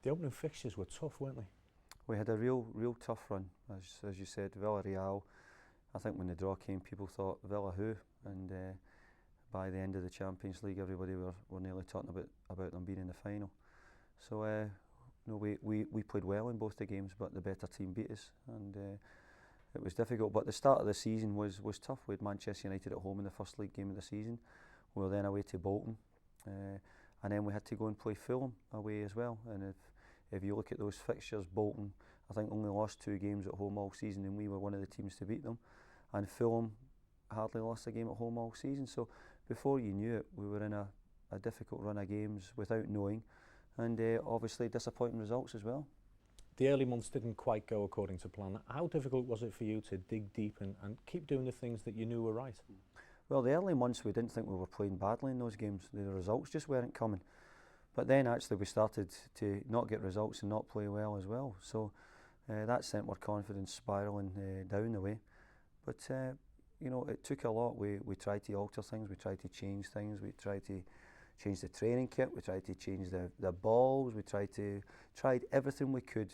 The opening fixtures were tough, weren't they? We had a real tough run, as you said. Villarreal. I think when the draw came, people thought Villa who, and by the end of the Champions League, everybody were nearly talking about them being in the final. So we played well in both the games, but the better team beat us, and it was difficult. But the start of the season was tough. We had Manchester United at home in the first league game of the season. We were then away to Bolton, and then we had to go and play Fulham away as well. And if you look at those fixtures, Bolton, I think, only lost 2 games at home all season, and we were one of the teams to beat them. And Fulham hardly lost a game at home all season. So before you knew it, we were in a difficult run of games without knowing, and obviously disappointing results as well. The early months didn't quite go according to plan. How difficult was it for you to dig deep and keep doing the things that you knew were right? Well, the early months we didn't think we were playing badly in those games. The results just weren't coming. But then actually we started to not get results and not play well as well. So that sent our confidence spiralling down the way. But it took a lot. We tried to alter things. We tried to change things. We tried to change the training kit. We tried to change the balls. We tried everything we could.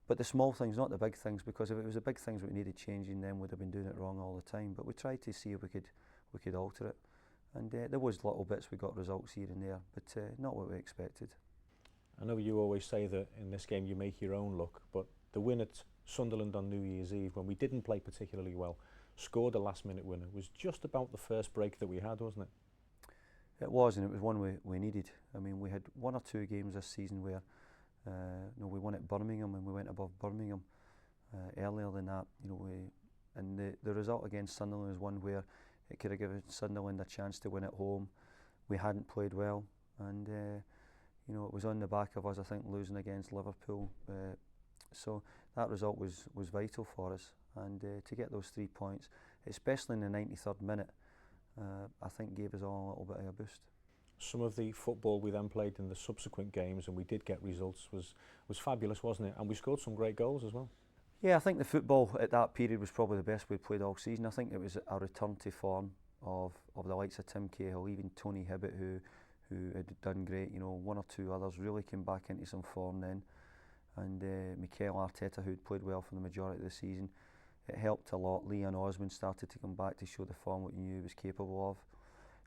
But the small things, not the big things, because if it was the big things we needed changing, then we'd have been doing it wrong all the time. But we tried to see if we could alter it. And there was little bits we got results here and there, but not what we expected. I know you always say that in this game you make your own luck, but the win at Sunderland on New Year's Eve, when we didn't play particularly well, scored a last-minute winner, was just about the first break that we had, wasn't it? It was, and it was one we needed. I mean, we had 1 or 2 games this season where we won at Birmingham and we went above Birmingham earlier than that. And the result against Sunderland was one where it could have given Sunderland a chance to win at home. We hadn't played well, and it was on the back of us, I think, losing against Liverpool. So that result was vital for us, and to get those 3 points, especially in the 93rd minute, I think gave us all a little bit of a boost. Some of the football we then played in the subsequent games, and we did get results, was fabulous, wasn't it? And we scored some great goals as well. Yeah, I think the football at that period was probably the best we'd played all season. I think it was a return to form of the likes of Tim Cahill, even Tony Hibbett, who had done great. 1 or 2 others really came back into some form then. And Mikel Arteta, who'd played well for the majority of the season, it helped a lot. Leon Osman started to come back to show the form what you knew he was capable of.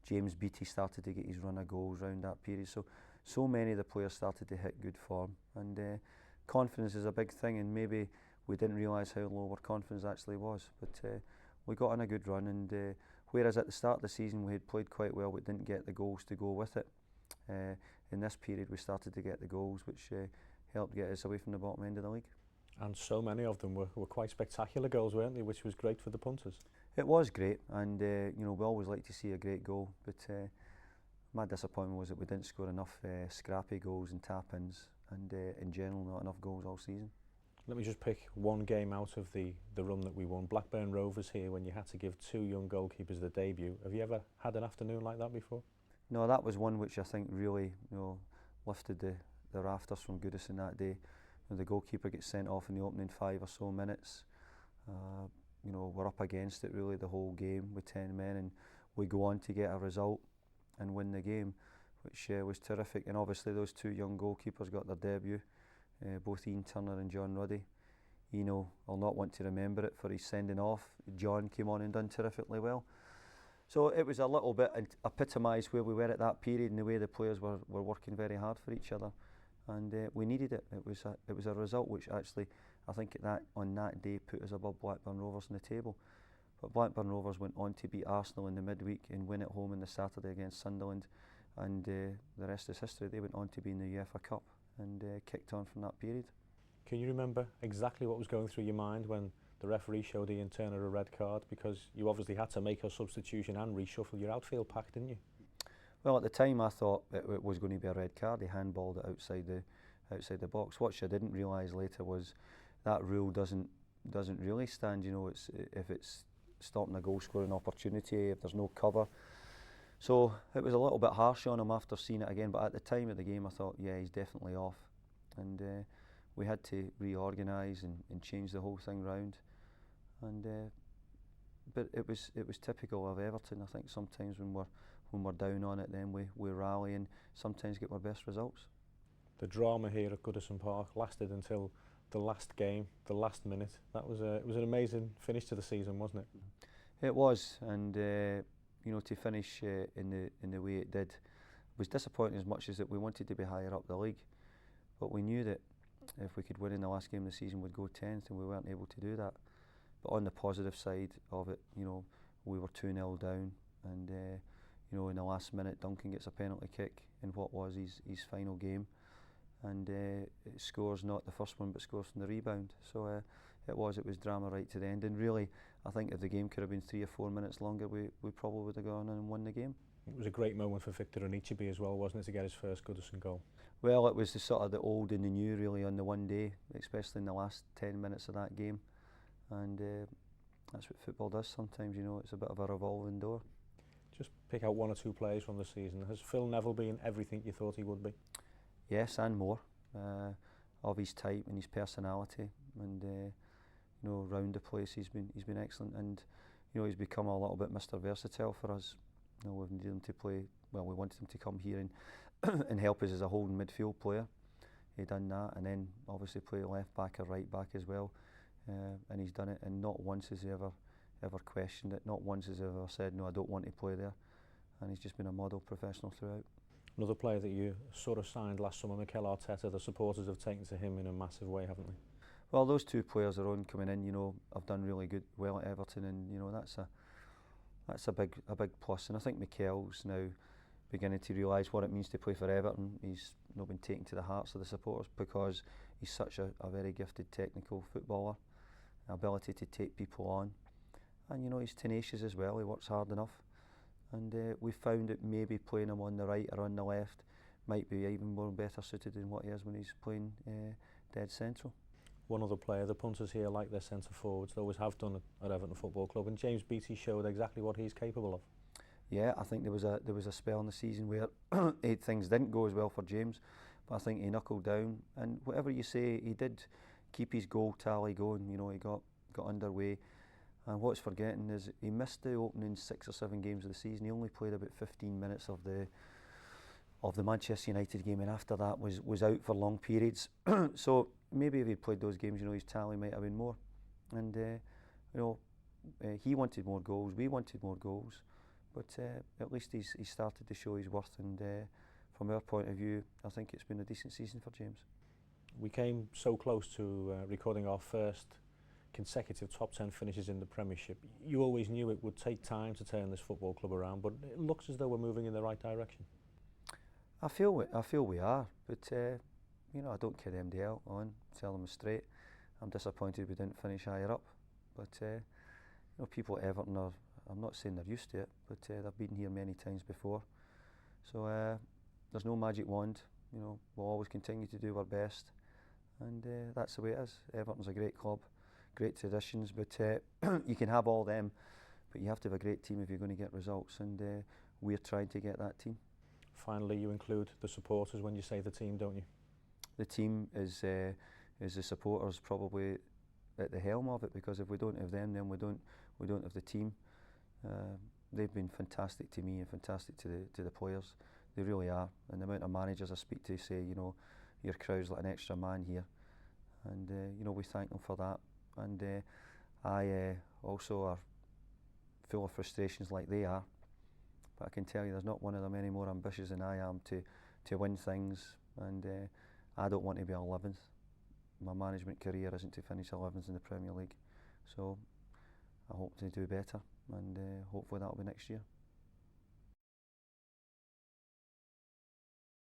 James Beattie started to get his run of goals around that period. So many of the players started to hit good form. And confidence is a big thing, and maybe we didn't realise how low our confidence actually was. But we got on a good run, and whereas at the start of the season we had played quite well but didn't get the goals to go with it, in this period we started to get the goals, which helped get us away from the bottom end of the league. And so many of them were quite spectacular goals, weren't they, which was great for the punters. It was great, and we always like to see a great goal, but my disappointment was that we didn't score enough scrappy goals and tap-ins, and in general not enough goals all season. Let me just pick one game out of the run that we won. Blackburn Rovers here, when you had to give 2 young goalkeepers the debut. Have you ever had an afternoon like that before? No, that was one which I think really lifted the rafters from Goodison that day. The goalkeeper gets sent off in the opening 5 or so minutes. We're up against it really the whole game with 10 men, and we go on to get a result and win the game, which was terrific. And obviously those 2 young goalkeepers got their debut, both Ian Turner and John Ruddy. I'll not want to remember it for his sending off. John came on and done terrifically well. So it was a little bit epitomised where we were at that period and the way the players were working very hard for each other. And we needed it. It was a result which actually, I think on that day put us above Blackburn Rovers on the table. But Blackburn Rovers went on to beat Arsenal in the midweek and win at home on the Saturday against Sunderland. And the rest is history. They went on to be in the UEFA Cup and kicked on from that period. Can you remember exactly what was going through your mind when the referee showed Ian Turner a red card? Because you obviously had to make a substitution and reshuffle your outfield pack, didn't you? Well, at the time I thought it was going to be a red card. He handballed it outside the box. What I didn't realise later was that rule doesn't really stand. If it's stopping a goal scoring opportunity, if there's no cover. So it was a little bit harsh on him after seeing it again. But at the time of the game, I thought, yeah, he's definitely off. And we had to reorganise and change the whole thing round. And but it was typical of Everton. I think sometimes when we're down on it, then we rally and sometimes get our best results. The drama here at Goodison Park lasted until the last game, the last minute. That was it was an amazing finish to the season, wasn't it? It was, and you know, to finish in the way it did was disappointing as much as that we wanted to be higher up the league, but we knew that if we could win in the last game of the season, we'd go 10th, and we weren't able to do that. But on the positive side of it, you know, we were 2-0 down, and you know, in the last minute, Duncan gets a penalty kick in what was his final game, and it scores not the first one, but scores from the rebound. So it was drama right to the end, and really, I think if the game could have been 3 or 4 minutes longer, we probably would have gone and won the game. It was a great moment for Victor Anichebe as well, wasn't it, to get his first Goodison goal? Well, it was the sort of the old and the new really on the one day, especially in the last 10 minutes of that game, and that's what football does sometimes, you know, it's a bit of a revolving door. Just pick out 1 or 2 players from the season. Has Phil Neville been everything you thought he would be? Yes, and more, of his type and his personality, and you know, round the place he's been excellent, and you know, he's become a little bit Mr. Versatile for us. You know, we've needed him to play, well, we wanted him to come here and and help us as a holding midfield player. He done that, and then obviously play left back or right back as well, and he's done it, and not once has he ever questioned it, not once has he ever said, no, I don't want to play there, and he's just been a model professional throughout. Another player that you sort of signed last summer, Mikel Arteta, the supporters have taken to him in a massive way, haven't they? Well, those 2 players are on coming in, you know, have done really well at Everton, and you know, that's a big plus, and I think Mikel's now beginning to realise what it means to play for Everton. He's not been taken to the hearts of the supporters because he's such a very gifted technical footballer, ability to take people on, and you know, he's tenacious as well, he works hard enough, and we found that maybe playing him on the right or on the left might be even more better suited than what he is when he's playing dead central. One other player, the punters here like their centre forwards, they always have done at Everton Football Club, and James Beattie showed exactly what he's capable of. Yeah, I think there was a spell in the season where things didn't go as well for James, but I think he knuckled down, and whatever you say, he did keep his goal tally going. You know, he got underway, and what's forgetting is he missed the opening 6 or 7 games of the season. He only played about 15 minutes of the Manchester United game, and after that was out for long periods. So maybe if he'd played those games, you know, his tally might have been more. And you know, he wanted more goals, we wanted more goals, but at least he's started to show his worth, and from our point of view, I think it's been a decent season for James. We came so close to recording our first consecutive top 10 finishes in the Premiership. You always knew it would take time to turn this football club around, but it looks as though we're moving in the right direction. I feel we are, but you know, I don't kid MDL on, tell them straight. I'm disappointed we didn't finish higher up, but you know, people at Everton are, I'm not saying they're used to it, but they've been here many times before. So there's no magic wand, you know, we'll always continue to do our best, and that's the way it is. Everton's a great club, great traditions, but you can have all them, but you have to have a great team if you're going to get results, and we're trying to get that team. Finally, you include the supporters when you say the team, don't you? The team is the supporters probably at the helm of it, because if we don't have them, then we don't have the team. They've been fantastic to me and fantastic to the players. They really are, and the amount of managers I speak to say, you know, your crowd's like an extra man here, and you know, we thank them for that. And I also are full of frustrations like they are. But I can tell you there's not one of them any more ambitious than I am to win things, and I don't want to be 11th. My management career isn't to finish 11th in the Premier League, so I hope to do better, and hopefully that'll be next year.